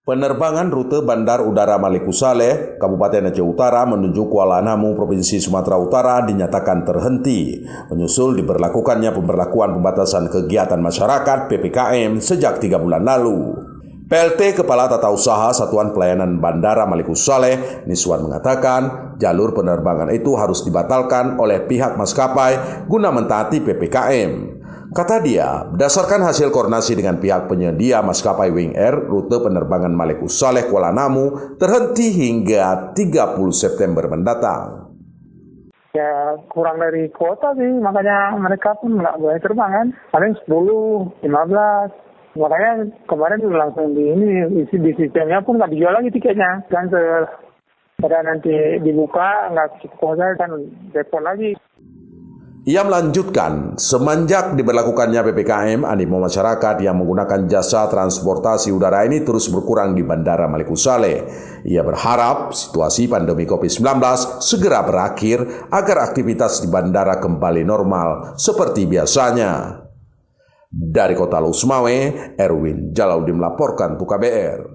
Penerbangan rute Bandar Udara Maliko Saleh, Kabupaten Aceh Utara menuju Kuala Namu, Provinsi Sumatera Utara dinyatakan terhenti, menyusul diberlakukannya pemberlakuan pembatasan kegiatan masyarakat (PPKM) sejak 3 bulan lalu. PLT Kepala Tata Usaha Satuan Pelayanan Bandara Maliko Saleh, Niswan mengatakan jalur penerbangan itu harus dibatalkan oleh pihak maskapai guna mentaati PPKM. Kata dia, berdasarkan hasil koordinasi dengan pihak penyedia maskapai Wing Air, rute penerbangan Maliko Saleh Kuala Namu terhenti hingga 30 September mendatang. Ya kurang dari kuota sih, makanya mereka pun nggak boleh terbang kan. Paling 10, 15. Makanya kemarin langsung di sistemnya pun nggak dijual lagi tiketnya. Cancel. Pada nanti dibuka nggak cukup kuota kan repot lagi. Ia melanjutkan, semenjak diberlakukannya PPKM, animo masyarakat yang menggunakan jasa transportasi udara ini terus berkurang di Bandara Maliko Saleh. Ia berharap situasi pandemi COVID-19 segera berakhir agar aktivitas di bandara kembali normal seperti biasanya. Dari Kota Lusmawe, Erwin Jalaudin melaporkan untuk KBR.